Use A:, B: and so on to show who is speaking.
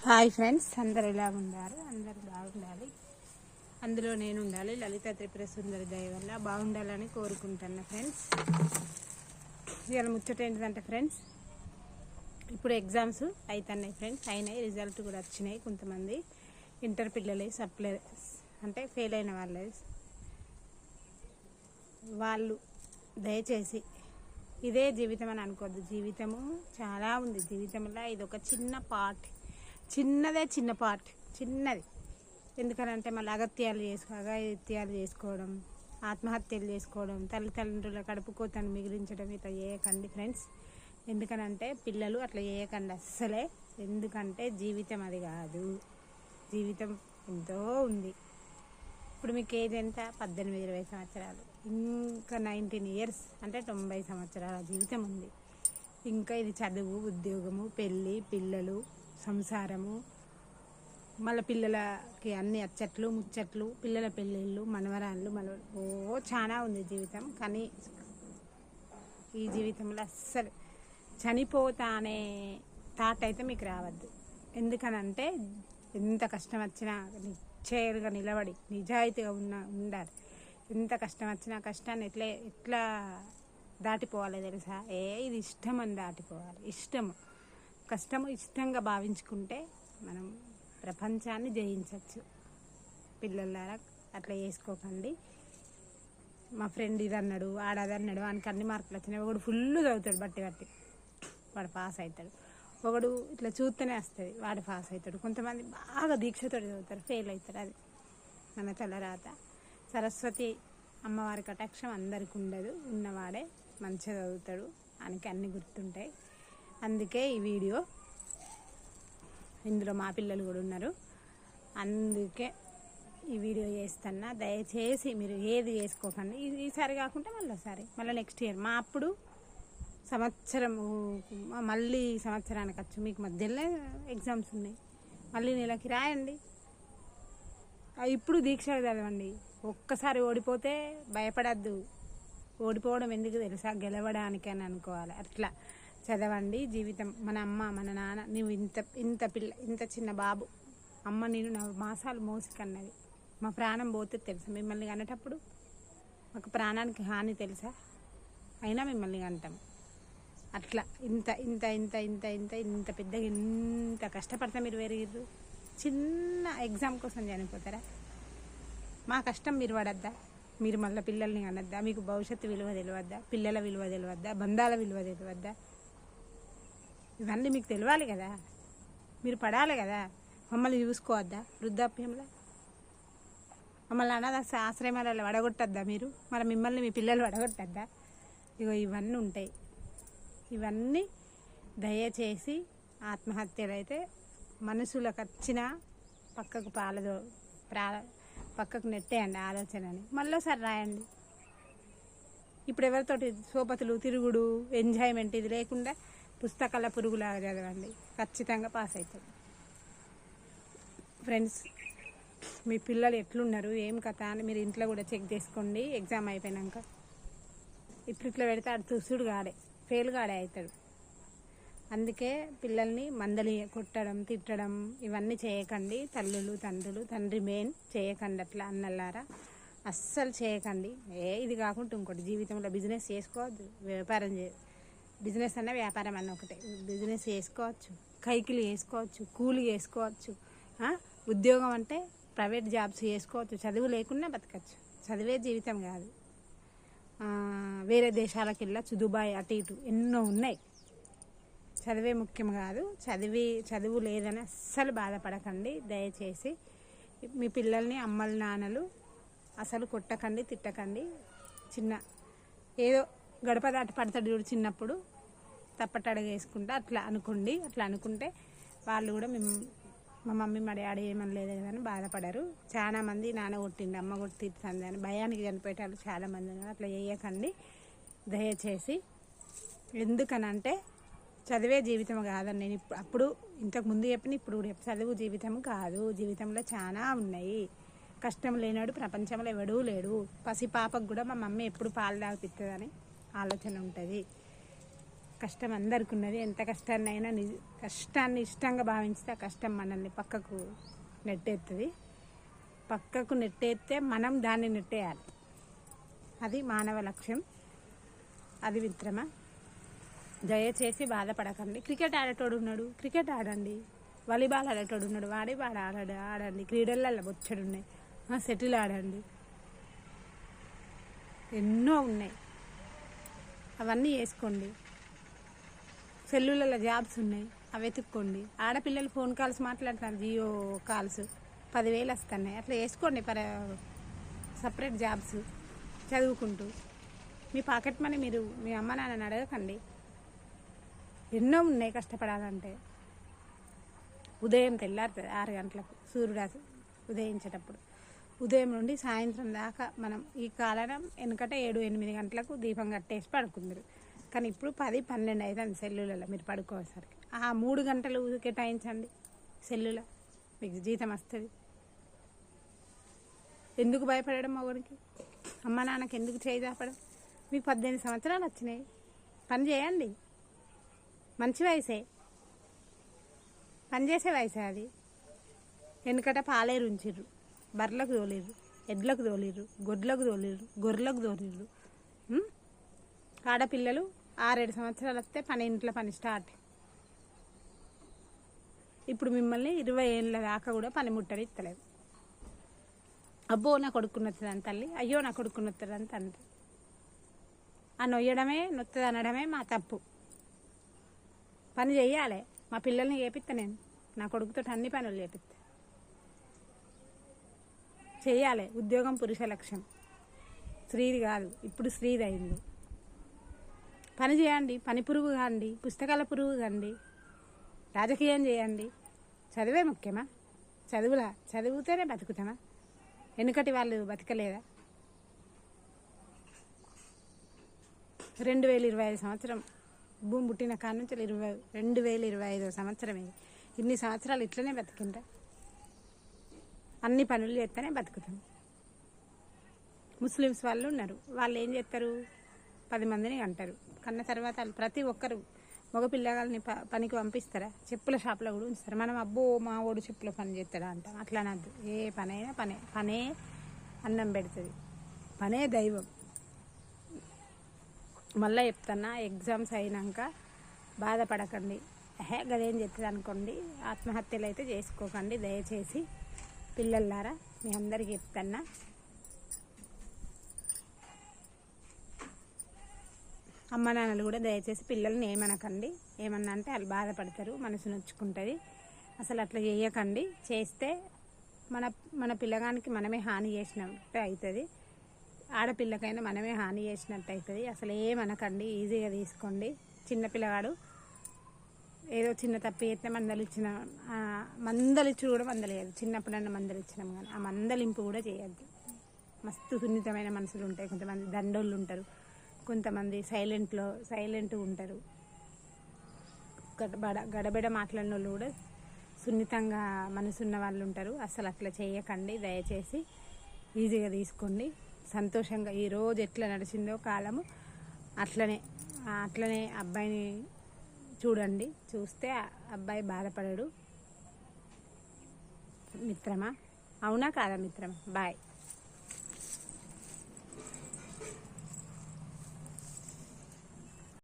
A: Hi friends, అందరు ఎలా ఉన్నారు? అందరు బాగుండాలి, అందులో నేను ఉండాలి. లలిత త్రిపుర సుందరి దయ వల్ల బాగుండాలని కోరుకుంటున్నా ఫ్రెండ్స్. ఇవాళ ముచ్చట ఏంటిదంటే ఫ్రెండ్స్, ఇప్పుడు ఎగ్జామ్స్ అవుతున్నాయి ఫ్రెండ్స్. అయినాయి, రిజల్ట్ కూడా వచ్చినాయి. కొంతమంది ఇంటర్ పిల్లలే సప్లై అంటే ఫెయిల్ అయిన వాళ్ళు దయచేసి ఇదే జీవితం అని అనుకోవద్దు. జీవితము చాలా ఉంది. జీవితంలో ఇది ఒక చిన్న పార్ట్, చిన్న పార్ట్, చిన్నది. ఎందుకనంటే మళ్ళీ అగత్యాలు చేసుకోవడం, ఆత్మహత్యలు చేసుకోవడం, తల్లిదండ్రుల కడుపు కోతను మిగిలించడం ఇట్లా చేయకండి ఫ్రెండ్స్. ఎందుకనంటే పిల్లలు అట్లా చేయకండి అస్సలే. ఎందుకంటే జీవితం అది కాదు. జీవితం ఎంతో ఉంది. ఇప్పుడు మీకు ఏజ్ ఎంత? 18-20 సంవత్సరాలు. ఇంకా 19 ఇయర్స్ అంటే 90 సంవత్సరాల జీవితం ఉంది. ఇంకా ఇది చదువు, ఉద్యోగము, పెళ్ళి, పిల్లలు, సంసారము, మళ్ళీ పిల్లలకి అన్ని అచ్చట్లు ముచ్చట్లు, పిల్లల పెళ్ళిళ్ళు, మనవరాళ్ళు, చాలా ఉంది జీవితం. కానీ ఈ జీవితంలో అస్సలు చనిపోతా అనే థాట్ అయితే మీకు రావద్దు. ఎందుకనంటే ఎంత కష్టం వచ్చినా నిశ్చయంగా నిలబడి నిజాయితీగా ఉండాలి. ఎంత కష్టం వచ్చినా కష్టాన్ని ఎట్లా దాటిపోవాలి తెలుసా? ఇది ఇష్టం అని దాటిపోవాలి. కష్టము ఇష్టంగా భావించుకుంటే మనం ప్రపంచాన్ని జయించవచ్చు. పిల్లలారా అట్లా చేసుకోకండి. మా ఫ్రెండ్ ఇది అన్నాడు, ఆడదన్నాడు, వానికి అన్ని మార్కులు వచ్చినాయి. ఒకడు ఫుల్ చదువుతాడు, బట్టి వాడు పాస్ అవుతాడు. ఒకడు ఇట్లా చూస్తూనే వస్తుంది, వాడు పాస్ అవుతాడు. కొంతమంది బాగా దీక్షతో చదువుతారు, ఫెయిల్ అవుతారు. అది మన తలరాత. సరస్వతి అమ్మవారి కటాక్షం అందరికి ఉండదు. ఉన్నవాడే మంచిగా చదువుతాడు, ఆయనకి అన్నీ గుర్తుంటాయి. అందుకే ఈ వీడియో. ఇందులో మా పిల్లలు కూడా ఉన్నారు, అందుకే ఈ వీడియో చేస్తున్నా. దయచేసి మీరు ఏది చేసుకోకండి. ఈసారి కాకుండా మళ్ళీ నెక్స్ట్ ఇయర్. మా అప్పుడు సంవత్సరం, మళ్ళీ సంవత్సరానికి వచ్చు. మీకు మధ్యలో ఎగ్జామ్స్ ఉన్నాయి, మళ్ళీ నెలకి రాయండి. ఇప్పుడు దీక్ష చదవండి. ఒక్కసారి ఓడిపోతే భయపడద్దు. ఓడిపోవడం ఎందుకు తెలుసా? గెలవడానికి అని అనుకోవాలి. అట్లా చదవండి. జీవితం మన అమ్మ మన నాన్న, నువ్వు ఇంత చిన్న బాబు, అమ్మ నేను 4 మాసాలు మోసి కన్నది. మా ప్రాణం పోతే తెలుసా మిమ్మల్ని కనేటప్పుడు? మాకు ప్రాణానికి హాని తెలుసా? అయినా మిమ్మల్ని కంటాం. అట్లా ఇంత పెద్దగా ఇంత కష్టపడితే మీరు పెరిగిర్రు. చిన్న ఎగ్జామ్ కోసం చనిపోతారా? మా కష్టం మీరు పడద్దా? మీరు మళ్ళీ పిల్లల్ని కనద్దా? మీకు భవిష్యత్తు విలువ తెలియద్దా? పిల్లల విలువ తెలియద్దా? బంధాల విలువ తెలియద్దా? ఇవన్నీ మీకు తెలియాలి కదా. మీరు పడాలి కదా. మమ్మల్ని చూసుకోవద్దా? వృద్ధాప్యంలో మమ్మల్ని అనాథ ఆశ్రమాలలో వడగొట్టద్దా మీరు? మరి మిమ్మల్ని మీ పిల్లలు వడగొట్టద్దా? ఇవన్నీ ఉంటాయి. ఇవన్నీ దయచేసి ఆత్మహత్యలు అయితే మనసులకు వచ్చినా పక్కకు నెట్టేయండి ఆలోచనని. మళ్ళీసారి రాయండి. ఇప్పుడు ఎవరితోటి సోపతులు, తిరుగుడు, ఎంజాయ్మెంట్ ఇది లేకుండా పుస్తకాల పురుగులాగా చదవండి. ఖచ్చితంగా పాస్ అవుతాడు. ఫ్రెండ్స్, మీ పిల్లలు ఎట్లున్నారు, ఏం కథ అని మీరు ఇంట్లో కూడా చెక్ చేసుకోండి. ఎగ్జామ్ అయిపోయినాక ఇట్లా పెడితే ఆడు తుసుడు కాడే, ఫెయిల్ కాడే అవుతాడు. అందుకే పిల్లల్ని కొట్టడం, తిట్టడం ఇవన్నీ చేయకండి. తండ్రి మెయిన్ చేయకండి. అట్లా అన్నలారా అస్సలు చేయకండి. ఇది కాకుండా ఇంకోటి జీవితంలో బిజినెస్ చేసుకోవద్దు. బిజినెస్ అన్న వ్యాపారం అన్న ఒకటే. బిజినెస్ చేసుకోవచ్చు, కైకిలు చేసుకోవచ్చు, కూలి చేసుకోవచ్చు. ఉద్యోగం అంటే ప్రైవేట్ జాబ్స్ చేసుకోవచ్చు. చదువు లేకుండా బతకచ్చు. చదివే జీవితం కాదు. వేరే దేశాలకు వెళ్ళచ్చు, దుబాయ్ అటు ఇటు ఎన్నో ఉన్నాయి. చదివే ముఖ్యం కాదు. చదువు లేదని అస్సలు బాధపడకండి. దయచేసి మీ పిల్లల్ని అమ్మలు నాన్నలు అసలు కొట్టకండి, తిట్టకండి. ఏదో గడప దాటి పడతాడు చూడు చిన్నప్పుడు, తప్పటడుగు వేసుకుంటా అట్లా అనుకోండి. అట్లా అనుకుంటే వాళ్ళు కూడా మా మమ్మీ మా డాడీ ఏమని లేదు కదా అని బాధపడరు. చాలామంది నాన్న కొట్టింది, అమ్మ కొట్టింది అని భయానికి చనిపోయేటాళ్ళు చాలామంది ఉన్నారు. అట్లా చేయకండి దయచేసి. ఎందుకనంటే చదివే జీవితం కాదని నేను ఇంతకు ముందు చెప్పిన, ఇప్పుడు కూడా చదువు జీవితం కాదు. జీవితంలో చాలా ఉన్నాయి. కష్టం లేనాడు ప్రపంచంలో ఎవడూ లేడు. పసి పాపకు కూడా మా మమ్మీ ఎప్పుడు పాలు తాగిపిస్తుందని ఆలోచన ఉంటుంది.
B: కష్టం అందరికి ఉన్నది. ఎంత కష్టాన్ని అయినా కష్టాన్ని ఇష్టంగా భావించితే ఆ కష్టం మనల్ని పక్కకు నెట్టేస్తుంది. పక్కకు నెట్టేస్తే మనం దాన్ని నెట్టేయాలి. అది మానవ లక్ష్యం. అది మిత్రమా, దయచేసి బాధపడకండి. క్రికెట్ ఆడేటోడు ఉన్నాడు, క్రికెట్ ఆడండి. వాలీబాల్ ఆడేటోడు ఉన్నాడు, వాలీబాల్ ఆడండి. క్రీడలలో బొచ్చడు ఉన్నాయి. షటిల్ ఆడండి. ఎన్నో ఉన్నాయి, అవన్నీ వేసుకోండి. సెల్లులలో జాబ్స్ ఉన్నాయి, అవి వెతుక్కోండి. ఆడపిల్లలు ఫోన్ కాల్స్ మాట్లాడుతున్నారు, జియో కాల్స్ 10,000 వస్తున్నాయి. అట్లా వేసుకోండి సపరేట్ జాబ్స్ చదువుకుంటూ. మీ పాకెట్ మనీ మీరు మీ అమ్మ నాన్నని అడగకండి. ఎన్నో ఉన్నాయి కష్టపడాలంటే. ఉదయం తెల్లారుతుంది 6 గంటలకు సూర్యుడు ఉదయించేటప్పుడు. ఉదయం నుండి సాయంత్రం దాకా మనం ఈ కాలం వెనుకటే 7-8 గంటలకు దీపం కట్టేసి పడుకుందరు. కానీ ఇప్పుడు 10-12 అవుతుంది సెల్లులలో మీరు పడుకోసరికి. ఆ 3 గంటలు కేటాయించండి సెల్లులో, మీకు జీతం వస్తుంది. ఎందుకు భయపడడం మొగుడికి? అమ్మ నాన్నకి ఎందుకు చేయి దాపడం? మీకు 18 సంవత్సరాలు వచ్చినాయి, పని చేయండి. మంచి వయసే, పనిచేసే వయసే అది. వెనుకట పాలేరు ఉంచిర్రు, బర్రెలకు తోలిర్రు, ఎడ్లకు తోలిర్రు, గొడ్లకు తోలిర్రు, గొర్రెలకు తోలిర్రు. ఆడపిల్లలు 6-7 సంవత్సరాలు వస్తే ఇంట్లో పని స్టార్ట్. ఇప్పుడు మిమ్మల్ని 20 ఏళ్ళ దాకా కూడా పని ముట్టడి ఇస్తలేదు. అబ్బో నా కొడుకున్నొస్తుందని తల్లి, అయ్యో నా కొడుకున్నొస్తుందని తండ్రి. ఆ నొయ్యడమే నొత్తది అనడమే మా తప్పు. పని చెయ్యాలి. మా పిల్లల్ని చేపిస్తా నేను, నా కొడుకుతో అన్ని పనులు చేపిస్తా. చెయ్యాలి. ఉద్యోగం పురుష లక్ష్యం, స్త్రీది కాదు. ఇప్పుడు స్త్రీది అయింది. పని చేయండి, పని పురుగు కాండి, పుస్తకాల పురుగు కాండి, రాజకీయం చేయండి. చదివే ముఖ్యమా? చదివితేనే బతుకుతామా? వెనుకటి వాళ్ళు బతకలేదా? 2025 సంవత్సరం భూమి పుట్టిన కాడ నుంచి 2025 సంవత్సరం ఇది. ఇన్ని సంవత్సరాలు ఇట్లనే బతికిండ్రా? అన్ని పనులు చేస్తేనే బతుకుతాం. ముస్లిమ్స్ వాళ్ళు ఉన్నారు, వాళ్ళు ఏం చేస్తారు? 10 మందిని అంటారు. కన్న తర్వాత ప్రతి ఒక్కరు మగ పిల్లగాళ్ళని పనికి పంపిస్తారా? చెప్పుల షాప్లో కూడా ఉంచుతారు. మనం అబ్బో మా ఓడు చెప్పుల పని చేస్తాడా అంటాం. అట్లా అనద్దు. ఏ పనైనా పనే అన్నం పెడుతుంది. పనే దైవం. మళ్ళీ చెప్తున్నా, ఎగ్జామ్స్ అయినాక బాధపడకండి. గదేం చెప్తుంది అనుకోండి. ఆత్మహత్యలు అయితే చేసుకోకండి దయచేసి. పిల్లలారా మీ అందరికీ చెప్తున్నా. అమ్మ నాన్నలు కూడా దయచేసి పిల్లల్ని ఏమనకండి. ఏమన్నా అంటే వాళ్ళు బాధపడతారు, మనసు నొచ్చుకుంటుంది. అసలు అట్లా చేయకండి. చేస్తే మన పిల్లగానికి మనమే హాని చేసినట్టు అవుతుంది. ఆడపిల్లకైనా మనమే హాని చేసినట్టు అవుతుంది. అసలు ఏమనకండి, ఈజీగా తీసుకోండి. చిన్నపిల్లగాడు ఏదో చిన్న తప్పు చేస్తే మందలిచ్చు కూడా మందలేదు. చిన్నప్పుడన్నా మందలిచ్చినాం, కానీ ఆ మందలింపు కూడా చేయద్దు. మస్తు సున్నితమైన మనుషులు ఉంటాయి. కొంతమంది దండోళ్ళు ఉంటారు, కొంతమంది సైలెంట్ ఉంటారు. గడబిడ మాట్లాడిన వాళ్ళు కూడా సున్నితంగా మనసున్న వాళ్ళు ఉంటారు. అసలు అట్లా చేయకండి దయచేసి. ఈజీగా తీసుకోండి. సంతోషంగా ఈరోజు ఎట్లా నడిచిందో కాలము అట్లనే అబ్బాయిని చూడండి. చూస్తే అబ్బాయి బాధపడడు. మిత్రమా, అవునా కాదా మిత్రమా? బాయ్.